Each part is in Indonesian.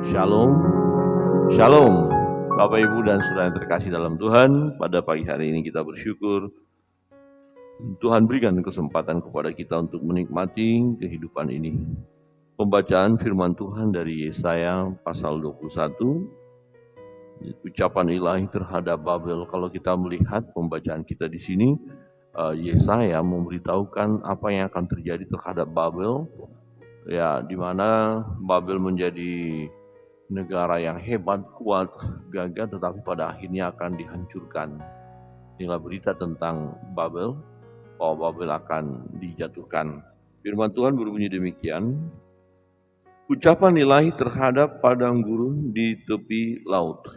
Shalom, Shalom, Bapak Ibu dan Saudara yang terkasih dalam Tuhan. Pada pagi hari ini kita bersyukur Tuhan berikan kesempatan kepada kita untuk menikmati kehidupan ini. Pembacaan firman Tuhan dari Yesaya pasal 21, ucapan ilahi terhadap Babel. Kalau kita melihat pembacaan kita di sini, Yesaya memberitahukan apa yang akan terjadi terhadap Babel, ya, di mana Babel menjadi negara yang hebat, kuat, gagah, tetapi pada akhirnya akan dihancurkan. Inilah berita tentang Babel, bahwa Babel akan dijatuhkan. Firman Tuhan berbunyi demikian, ucapan ilahi terhadap padang gurun di tepi laut,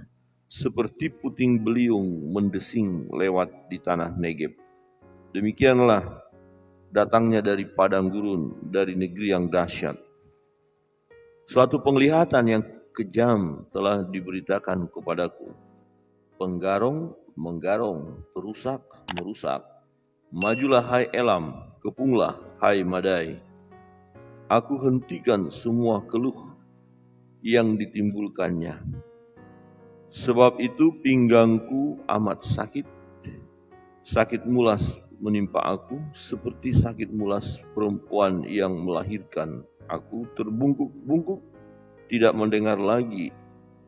seperti puting beliung mendesing lewat di tanah Negeb. Demikianlah datangnya dari padang gurun, dari negeri yang dahsyat. Suatu penglihatan yang kejam telah diberitakan kepadaku. Penggarong menggarong, perusak merusak. Majulah hai Elam, kepunglah hai Madai. Aku hentikan semua keluh yang ditimbulkannya. Sebab itu pinggangku amat sakit. Sakit mulas menimpa aku, seperti sakit mulas perempuan yang melahirkan. Aku terbungkuk-bungkuk, tidak mendengar lagi.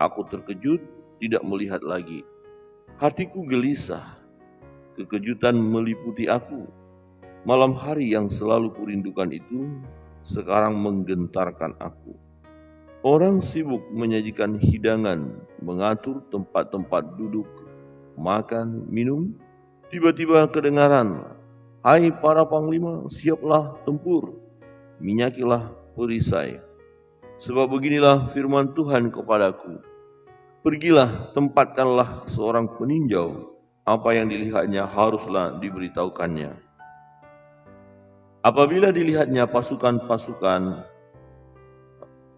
Aku terkejut, tidak melihat lagi. Hatiku gelisah, kekejutan meliputi aku. Malam hari yang selalu kurindukan itu sekarang menggentarkan aku. Orang sibuk menyajikan hidangan, mengatur tempat-tempat duduk, makan, minum. Tiba-tiba kedengaran, hai para panglima, siaplah tempur, minyakilah perisai. Sebab beginilah firman Tuhan kepadaku, pergilah, tempatkanlah seorang peninjau, apa yang dilihatnya haruslah diberitahukannya. Apabila dilihatnya pasukan-pasukan,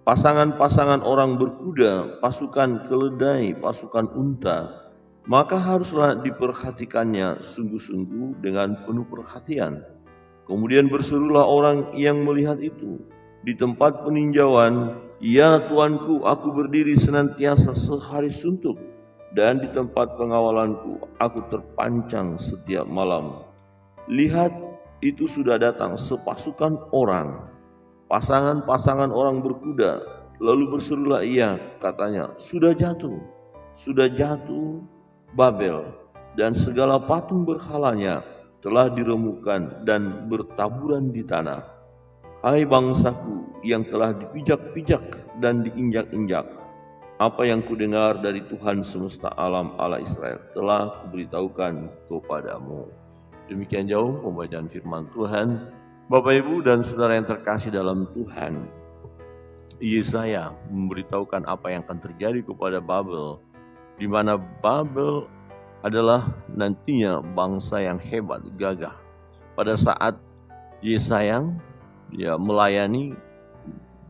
pasangan-pasangan orang berkuda, pasukan keledai, pasukan unta, maka haruslah diperhatikannya sungguh-sungguh dengan penuh perhatian. Kemudian berserulah orang yang melihat itu, di tempat peninjauan, ya Tuanku, aku berdiri senantiasa sehari suntuk, dan di tempat pengawalanku aku terpancang setiap malam. Lihat, itu sudah datang sepasukan orang, pasangan-pasangan orang berkuda. Lalu berserulah ia, katanya, sudah jatuh Babel, dan segala patung berhalanya telah diremukkan dan bertaburan di tanah. Hai bangsaku yang telah dipijak-pijak dan diinjak-injak, apa yang kudengar dari Tuhan semesta alam Allah Israel telah kuberitahukan kepadamu. Demikian jauh pembacaan firman Tuhan. Bapak Ibu dan Saudara yang terkasih dalam Tuhan, Yesaya memberitahukan apa yang akan terjadi kepada Babel, di mana Babel adalah nantinya bangsa yang hebat, gagah. Pada saat Yesaya melayani,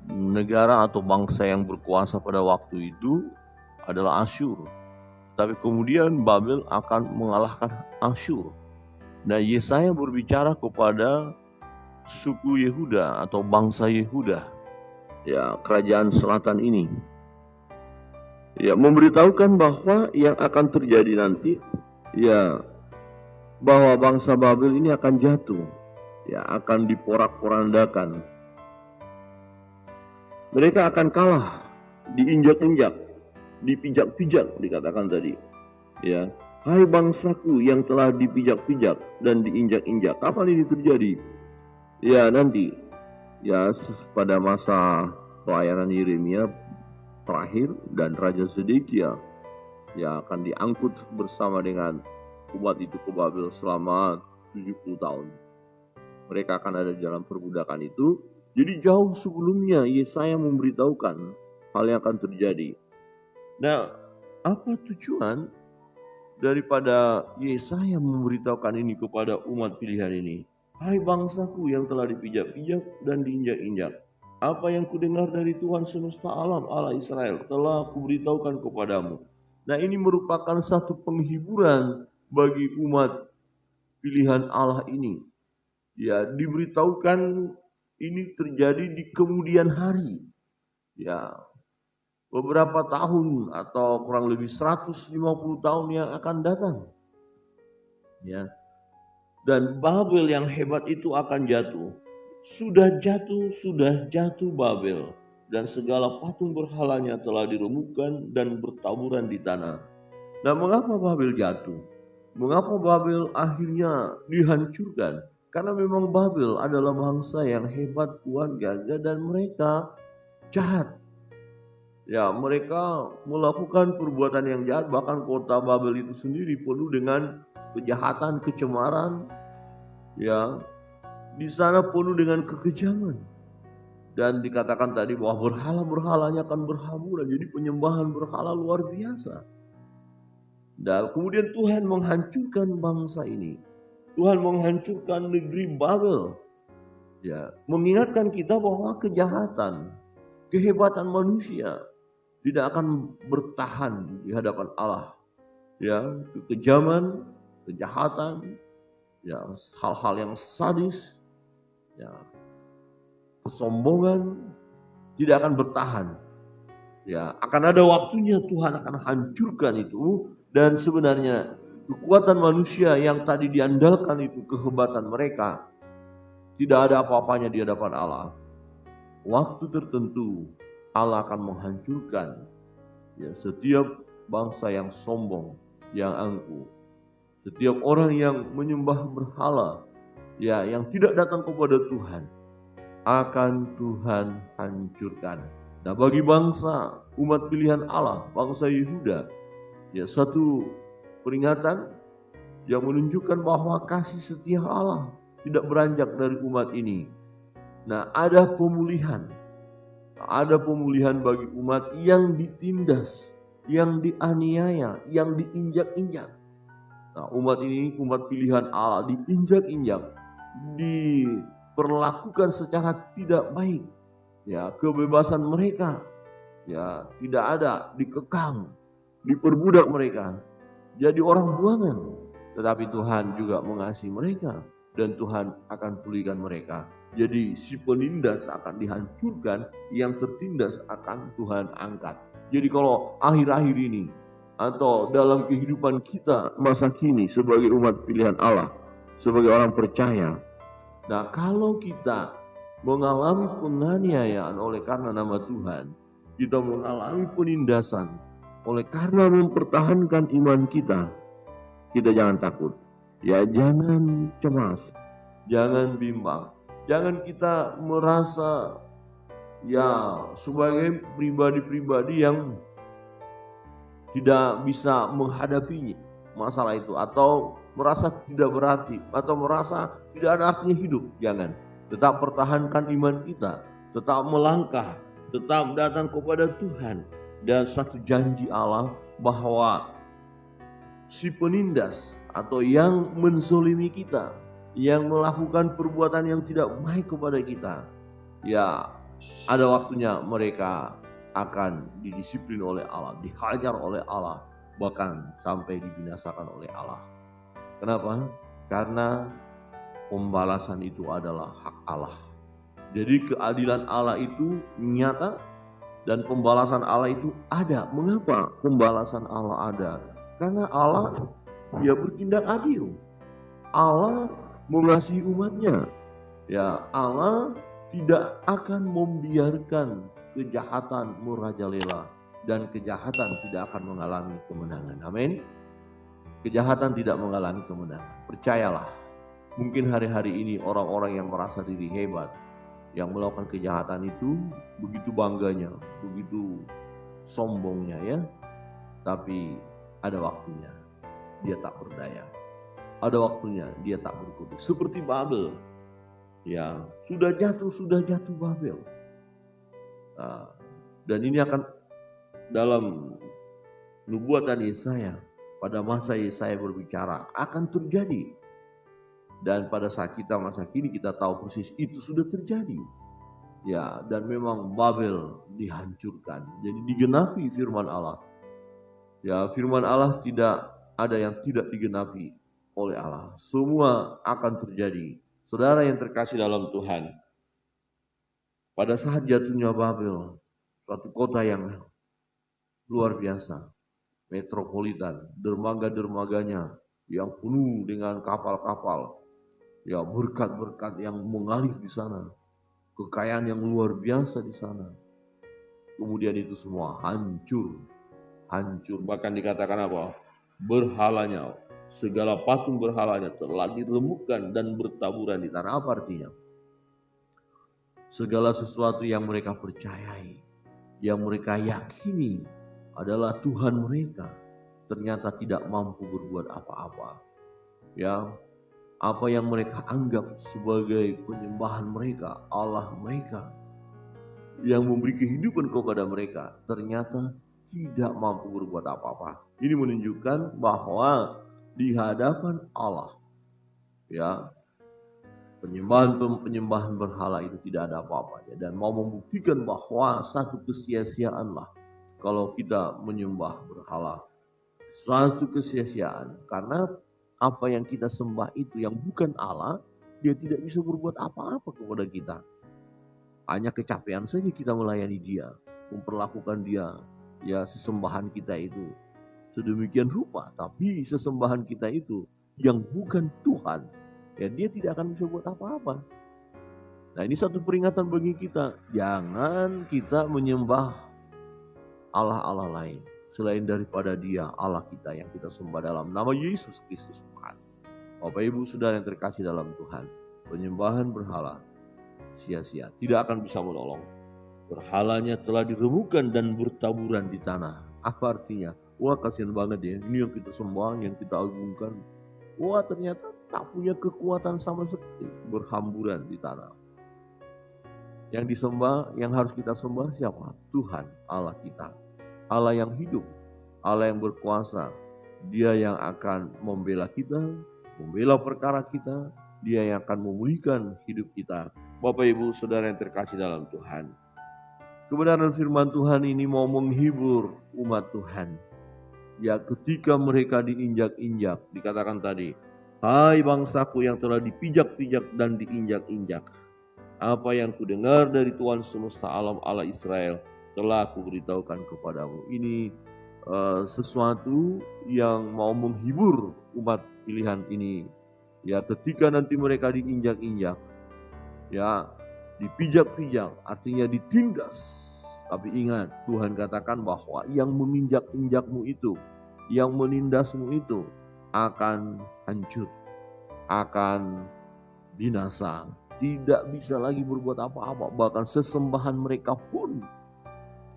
negara atau bangsa yang berkuasa pada waktu itu adalah Asyur. Tapi kemudian Babel akan mengalahkan Asyur. Nah, Yesaya berbicara kepada suku Yehuda atau bangsa Yehuda, ya, kerajaan selatan ini. Ya, memberitahukan bahwa yang akan terjadi nanti, ya, bahwa bangsa Babel ini akan jatuh, ya, akan diporak-porandakan. Mereka akan kalah, diinjak-injak, dipijak-pijak dikatakan tadi. Ya, hai bangsaku yang telah dipijak-pijak dan diinjak-injak. Kapan ini terjadi? Ya, nanti, ya, pada masa pelayanan Yeremia terakhir dan Raja Zedekia, ya, akan diangkut bersama dengan umat itu ke Babel selama 70 tahun. Mereka akan ada di dalam perbudakan itu. Jadi jauh sebelumnya Yesaya memberitahukan hal yang akan terjadi. Nah, apa tujuan daripada Yesaya memberitahukan ini kepada umat pilihan ini? Hai bangsaku yang telah dipijak-pijak dan diinjak-injak, apa yang kudengar dari Tuhan semesta alam Allah Israel telah kuberitahukan kepadamu. Nah, ini merupakan satu penghiburan bagi umat pilihan Allah ini. Ya, diberitahukan ini terjadi di kemudian hari. Ya, beberapa tahun atau kurang lebih 150 tahun yang akan datang. Ya. Dan Babel yang hebat itu akan jatuh. Sudah jatuh Babel. Dan segala patung berhalanya telah diremukkan dan bertaburan di tanah. Nah, mengapa Babel jatuh? Mengapa Babel akhirnya dihancurkan? Karena memang Babel adalah bangsa yang hebat, kuat, gagah, dan mereka jahat. Ya, mereka melakukan perbuatan yang jahat, bahkan kota Babel itu sendiri penuh dengan kejahatan, kecemaran. Ya, di sana penuh dengan kekejaman. Dan dikatakan tadi bahwa berhala-berhalanya akan berhamburan. Jadi penyembahan berhala luar biasa. Dan kemudian Tuhan menghancurkan bangsa ini. Tuhan menghancurkan negeri Babel. Ya, mengingatkan kita bahwa kejahatan, kehebatan manusia tidak akan bertahan di hadapan Allah. Ya, kekejaman, kejahatan, ya, hal-hal yang sadis, ya, kesombongan tidak akan bertahan. Ya, akan ada waktunya Tuhan akan hancurkan itu. Dan sebenarnya kekuatan manusia yang tadi diandalkan itu, kehebatan mereka, tidak ada apa-apanya di hadapan Allah. Waktu tertentu Allah akan menghancurkan, ya, setiap bangsa yang sombong, yang angkuh, setiap orang yang menyembah berhala, ya, yang tidak datang kepada Tuhan, akan Tuhan hancurkan. Nah, bagi bangsa umat pilihan Allah, bangsa Yehuda, ya, satu peringatan yang menunjukkan bahwa kasih setia Allah tidak beranjak dari umat ini. Nah, ada pemulihan bagi umat yang ditindas, yang dianiaya, yang diinjak-injak. Nah, umat ini, umat pilihan Allah, diinjak-injak, diperlakukan secara tidak baik. Ya, kebebasan mereka, ya, tidak ada, dikekang, diperbudak mereka, jadi orang buangan. Tetapi Tuhan juga mengasihi mereka dan Tuhan akan pulihkan mereka. Jadi si penindas akan dihancurkan, yang tertindas akan Tuhan angkat. Jadi kalau akhir-akhir ini atau dalam kehidupan kita masa kini sebagai umat pilihan Allah, sebagai orang percaya, nah, kalau kita mengalami penganiayaan oleh karena nama Tuhan, kita mengalami penindasan oleh karena mempertahankan iman kita, kita jangan takut. Ya, jangan cemas, jangan bimbang, jangan kita merasa ya sebagai pribadi-pribadi yang tidak bisa menghadapi masalah itu, atau merasa tidak berarti, atau merasa tidak ada artinya hidup. Jangan. Tetap pertahankan iman kita, tetap melangkah, tetap datang kepada Tuhan. Dan satu janji Allah bahwa si penindas atau yang menzolimi kita, yang melakukan perbuatan yang tidak baik kepada kita, ya, ada waktunya mereka akan didisiplin oleh Allah, dihajar oleh Allah, bahkan sampai dibinasakan oleh Allah. Kenapa? Karena pembalasan itu adalah hak Allah. Jadi keadilan Allah itu nyata dan pembalasan Allah itu ada. Mengapa pembalasan Allah ada? Karena Allah, dia bertindak adil. Allah mengasihi umatnya. Ya, Allah tidak akan membiarkan kejahatan merajalela, dan kejahatan tidak akan mengalami kemenangan. Amin. Kejahatan tidak mengalami kemenangan. Percayalah. Mungkin hari-hari ini orang-orang yang merasa diri hebat, yang melakukan kejahatan itu begitu bangganya, begitu sombongnya, ya. Tapi ada waktunya dia tak berdaya. Ada waktunya dia tak berkutik. Seperti Babel. Ya, sudah jatuh Babel. Nah, dan ini akan dalam nubuatan Yesaya, pada masa Yesaya berbicara akan terjadi. Dan pada saat kita masa kini kita tahu persis itu sudah terjadi. Ya, dan memang Babel dihancurkan. Jadi digenapi firman Allah. Ya, firman Allah tidak ada yang tidak digenapi oleh Allah. Semua akan terjadi. Saudara yang terkasih dalam Tuhan, pada saat jatuhnya Babel, suatu kota yang luar biasa, metropolitan, dermaga-dermaganya yang penuh dengan kapal-kapal, ya berkat-berkat yang mengalir di sana, kekayaan yang luar biasa di sana. Kemudian itu semua hancur, hancur. Bahkan dikatakan apa? Berhalanya, segala patung berhalanya telah diremukkan dan bertaburan di tanah. Apa artinya? Segala sesuatu yang mereka percayai, yang mereka yakini adalah Tuhan mereka, ternyata tidak mampu berbuat apa-apa. Ya, apa yang mereka anggap sebagai penyembahan mereka, Allah mereka, yang memberi kehidupan kepada mereka, ternyata tidak mampu berbuat apa-apa. Ini menunjukkan bahwa di hadapan Allah, ya, penyembahan berhala itu tidak ada apa-apanya, dan mau membuktikan bahwa satu kesia-siaanlah kalau kita menyembah berhala. Satu kesia-siaan, karena apa yang kita sembah itu yang bukan Allah, dia tidak bisa berbuat apa-apa kepada kita. Hanya kecapean saja kita melayani dia, memperlakukan dia, ya sesembahan kita itu sedemikian rupa, tapi sesembahan kita itu yang bukan Tuhan, ya dia tidak akan bisa buat apa-apa. Nah, ini satu peringatan bagi kita, jangan kita menyembah Allah-Allah lain selain daripada dia, Allah kita yang kita sembah dalam nama Yesus Kristus Tuhan. Bapak Ibu Saudara yang terkasih dalam Tuhan, penyembahan berhala sia-sia, tidak akan bisa menolong. Berhalanya telah diremukkan dan bertaburan di tanah. Apa artinya? Wah, kasihan banget ya, ini yang kita sembah, yang kita agungkan, wah ternyata tak punya kekuatan sama sekali, berhamburan di tanah. Yang disembah, yang harus kita sembah siapa? Tuhan Allah kita, Allah yang hidup, Allah yang berkuasa. Dia yang akan membela kita, membela perkara kita, dia yang akan memulihkan hidup kita. Bapak Ibu Saudara yang terkasih dalam Tuhan, kebenaran firman Tuhan ini mau menghibur umat Tuhan. Ya, ketika mereka diinjak-injak, dikatakan tadi, hai bangsaku yang telah dipijak-pijak dan diinjak-injak, apa yang kudengar dari Tuhan semesta alam Allah Israel telah kuberitahukan kepadamu. Ini sesuatu yang mau menghibur umat pilihan ini. Ya, ketika nanti mereka diinjak-injak, ya dipijak-pijak, artinya ditindas. Tapi ingat, Tuhan katakan bahwa yang menginjak-injakmu itu, yang menindasmu itu akan hancur, akan binasa, tidak bisa lagi berbuat apa-apa. Bahkan sesembahan mereka pun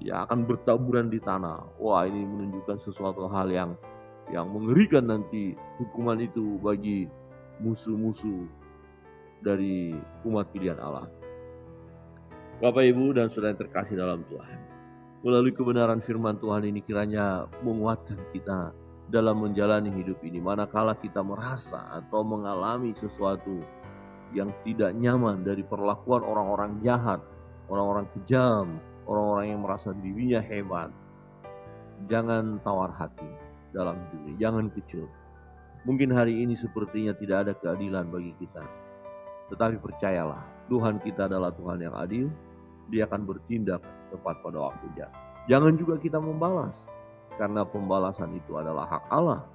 ya akan bertaburan di tanah. Wah, ini menunjukkan sesuatu hal yang mengerikan nanti, hukuman itu bagi musuh-musuh dari umat pilihan Allah. Bapak Ibu dan Saudara yang terkasih dalam Tuhan, melalui kebenaran firman Tuhan ini kiranya menguatkan kita dalam menjalani hidup ini. Manakala kita merasa atau mengalami sesuatu yang tidak nyaman dari perlakuan orang-orang jahat, orang-orang kejam, orang-orang yang merasa dirinya hebat, jangan tawar hati dalam hidup ini, jangan kecut. Mungkin hari ini sepertinya tidak ada keadilan bagi kita, tetapi percayalah, Tuhan kita adalah Tuhan yang adil. Dia akan bertindak tepat pada waktunya. Jangan juga kita membalas, karena pembalasan itu adalah hak Allah.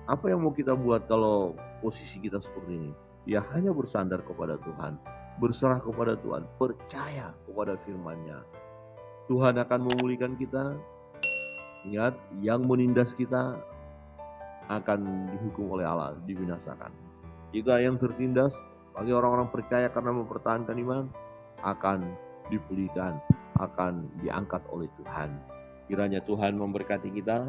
Apa yang mau kita buat kalau posisi kita seperti ini? Ya hanya bersandar kepada Tuhan, berserah kepada Tuhan, percaya kepada firman-Nya. Tuhan akan memulihkan kita. Ingat, yang menindas kita akan dihukum oleh Allah, dibinasakan. Kita yang tertindas, bagi orang-orang percaya karena mempertahankan iman, akan dipulihkan, akan diangkat oleh Tuhan. Kiranya Tuhan memberkati kita.